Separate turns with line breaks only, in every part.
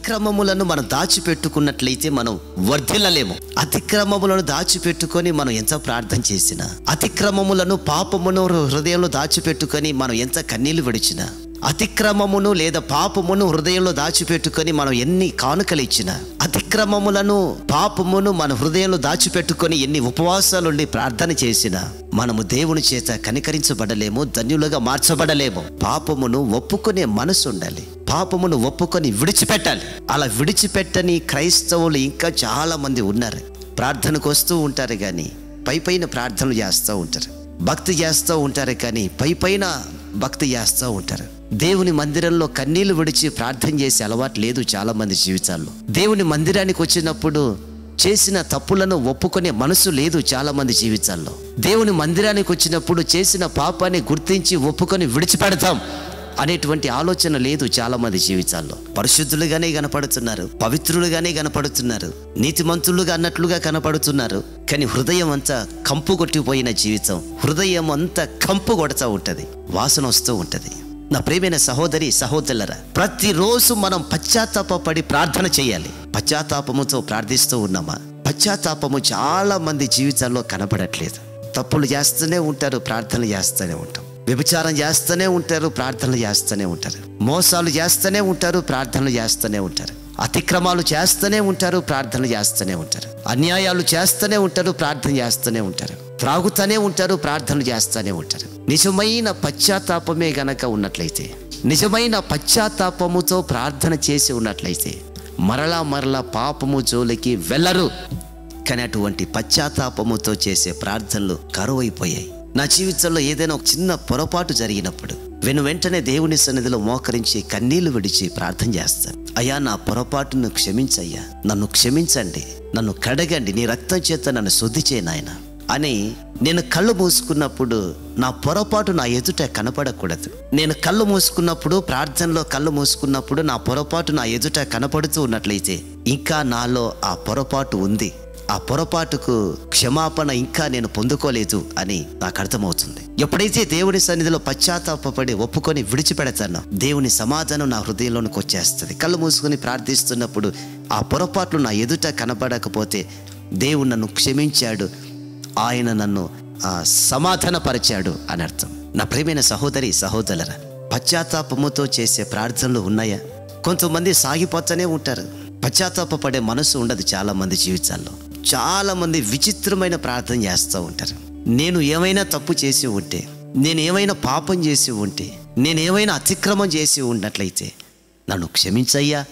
అతిక్రమములను మనం దాచిపెట్టుకున్నట్లయితే మనం వర్ధిల్లలేము. అతిక్రమములను దాచిపెట్టుకొని మనం ఎంత ప్రార్థన చేసినా, అతిక్రమములను పాపమును హృదయంలో దాచిపెట్టుకొని మనం ఎంత కన్నీళ్లు విడిచినా, అతిక్రమమును లేదా పాపమును హృదయంలో దాచిపెట్టుకొని మనం ఎన్ని కానుకలు ఇచ్చినా, అతిక్రమములను పాపమును మన హృదయంలో దాచిపెట్టుకొని ఎన్ని ఉపవాసాలుండి ప్రార్థన చేసినా మనము దేవుని చేత కనికరించబడలేము, ధన్యులుగా మార్చబడలేము. పాపమును ఒప్పుకునే మనసు ఉండాలి, పాపమును ఒప్పుకొని విడిచిపెట్టాలి. అలా విడిచిపెట్టని క్రైస్తవులు ఇంకా చాలా మంది ఉన్నారు. ప్రార్థనకు వస్తూ ఉంటారు కానీ పైపైన ప్రార్థనలు చేస్తూ ఉంటారు, భక్తి చేస్తూ ఉంటారు కానీ పైపైన భక్తి చేస్తూ ఉంటారు. దేవుని మందిరంలో కన్నీళ్లు విడిచి ప్రార్థన చేసే అలవాటు లేదు చాలా మంది జీవితాల్లో. దేవుని మందిరానికి వచ్చినప్పుడు చేసిన తప్పులను ఒప్పుకునే మనసు లేదు చాలా మంది జీవితాల్లో. దేవుని మందిరానికి వచ్చినప్పుడు చేసిన పాపాన్ని గుర్తించి ఒప్పుకొని విడిచిపెడతాం అనేటువంటి ఆలోచన లేదు చాలా మంది జీవితాల్లో. పరిశుద్ధులుగానే కనపడుతున్నారు, పవిత్రులుగానే కనపడుతున్నారు, నీతిమంతులుగా అన్నట్లుగా కనపడుతున్నారు, కానీ హృదయం అంతా కంపు కొట్టిపోయిన జీవితం. హృదయం అంతా కంపు కొడుతూ ఉంటది, వాసన వస్తూ ఉంటది. నా ప్రియమైన సహోదరి సహోదరులారా, ప్రతిరోజు మనం పశ్చాత్తాపడి ప్రార్థన చేయాలి. పశ్చాత్తాపముతో ప్రార్థిస్తూ ఉన్నామా? పశ్చాత్తాపము చాలా మంది జీవితాల్లో కనపడట్లేదు. తప్పులు చేస్తూనే ఉంటారు, ప్రార్థనలు చేస్తూనే ఉంటాం. వ్యభిచారం చేస్తూనే ఉంటారు, ప్రార్థనలు చేస్తూనే ఉంటారు. మోసాలు చేస్తూనే ఉంటారు, ప్రార్థనలు చేస్తూనే ఉంటారు. అతిక్రమాలు చేస్తూనే ఉంటారు, ప్రార్థనలు చేస్తూనే ఉంటారు. అన్యాయాలు చేస్తూనే ఉంటారు, ప్రార్థన చేస్తూనే ఉంటారు. త్రాగుతూనే ఉంటారు, ప్రార్థనలు చేస్తూనే ఉంటారు. నిజమైన పశ్చాత్తాపమే గనక ఉన్నట్లయితే, నిజమైన పశ్చాత్తాపముతో ప్రార్థన చేసి ఉన్నట్లయితే మరలా మరలా పాపము జోలికి వెళ్ళరు. కానీ అటువంటి పశ్చాత్తాపముతో చేసే ప్రార్థనలు కరువైపోయాయి. నా జీవితంలో ఏదైనా ఒక చిన్న పొరపాటు జరిగినప్పుడు వెంటనే దేవుని సన్నిధిలో మోకరించి కన్నీళ్లు విడిచి ప్రార్థన చేస్తాను. అయ్యా, నా పొరపాటును క్షమించయ్యా, నన్ను క్షమించండి, నన్ను కడగండి, నీ రక్తం చేత నన్ను శుద్ధి చేయి నాయనా అని నేను కళ్ళు మూసుకున్నప్పుడు నా పొరపాటు నా ఎదుట కనపడకూడదు. నేను కళ్ళు మూసుకున్నప్పుడు, ప్రార్థనలో కళ్ళు మూసుకున్నప్పుడు నా పొరపాటు నా ఎదుట కనపడుతూ ఉన్నట్లయితే ఇంకా నాలో ఆ పొరపాటు ఉంది, ఆ పొరపాటుకు క్షమాపణ ఇంకా నేను పొందుకోలేదు అని నాకు అర్థమవుతుంది. ఎప్పుడైతే దేవుని సన్నిధిలో పశ్చాత్తాపడి ఒప్పుకొని విడిచిపెడతానో దేవుని సమాధానం నా హృదయంలోనికి వచ్చేస్తుంది. కళ్ళు మూసుకొని ప్రార్థిస్తున్నప్పుడు ఆ పొరపాట్లు నా ఎదుట కనపడకపోతే దేవుడు నన్ను క్షమించాడు, ఆయన నన్ను సమాధానపరిచాడు అని అర్థం. నా ప్రియమైన సహోదరి సహోదరులారా, పశ్చాత్తాపముతో చేసే ప్రార్థనలు ఉన్నాయా? కొంతమంది సాగిపోతూనే ఉంటారు, పశ్చాత్తాపడే మనసు ఉండదు చాలా మంది జీవితాల్లో. చాలా మంది విచిత్రమైన ప్రార్థన చేస్తూ ఉంటారు. నేను ఏమైనా తప్పు చేసి ఉంటే, నేను ఏమైనా పాపం చేసి ఉంటే, నేను ఏమైనా అతిక్రమం చేసి ఉన్నట్లయితే నన్ను క్షమించయ్యా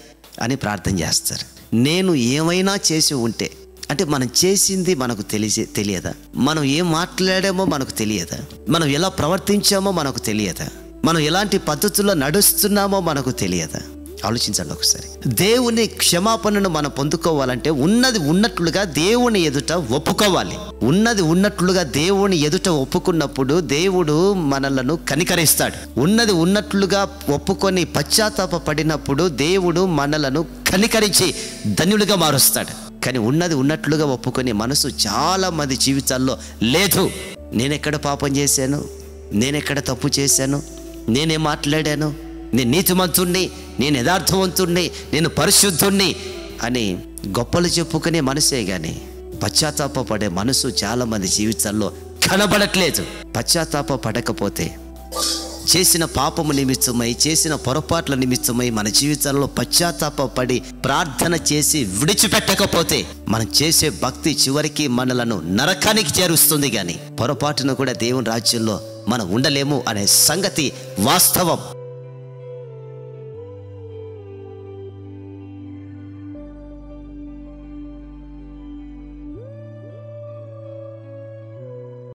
అని ప్రార్థన చేస్తారు. నేను ఏమైనా చేసి ఉంటే అంటే మనం చేసింది మనకు తెలియదా? మనం ఏం మాట్లాడామో మనకు తెలియదా? మనం ఎలా ప్రవర్తించామో మనకు తెలియదా? మనం ఎలాంటి పద్ధతుల్లో నడుస్తున్నామో మనకు తెలియదా? ఆలోచించండి ఒకసారి. దేవుని క్షమాపణను మనం పొందుకోవాలంటే ఉన్నది ఉన్నట్లుగా దేవుని ఎదుట ఒప్పుకోవాలి. ఉన్నది ఉన్నట్లుగా దేవుని ఎదుట ఒప్పుకున్నప్పుడు దేవుడు మనలను కనికరిస్తాడు. ఉన్నది ఉన్నట్లుగా ఒప్పుకొని పశ్చాత్తాప పడినప్పుడు దేవుడు మనలను కనికరించి ధన్యులుగా మారుస్తాడు. కానీ ఉన్నది ఉన్నట్లుగా ఒప్పుకునే మనసు చాలా మంది జీవితాల్లో లేదు. నేనెక్కడ పాపం చేశాను, నేనెక్కడ తప్పు చేశాను, నేనేం మాట్లాడాను, నేను నీతిమంతుణ్ణి, నేను యథార్థవంతుణ్ణి, నేను పరిశుద్ధుణ్ణి అని గొప్పలు చెప్పుకునే మనసే కానీ పశ్చాత్తాపడే మనసు చాలా మంది జీవితాల్లో కనబడట్లేదు. పశ్చాత్తాప పడకపోతే, చేసిన పాపము నిమిత్తమై, చేసిన పొరపాట్ల నిమిత్తమై మన జీవితాల్లో పశ్చాత్తాపడి ప్రార్థన చేసి విడిచిపెట్టకపోతే మనం చేసే భక్తి చివరికి మనలను నరకానికి చేరుస్తుంది. కానీ పొరపాటును కూడా దేవుని రాజ్యంలో మనం ఉండలేము అనే సంగతి వాస్తవం.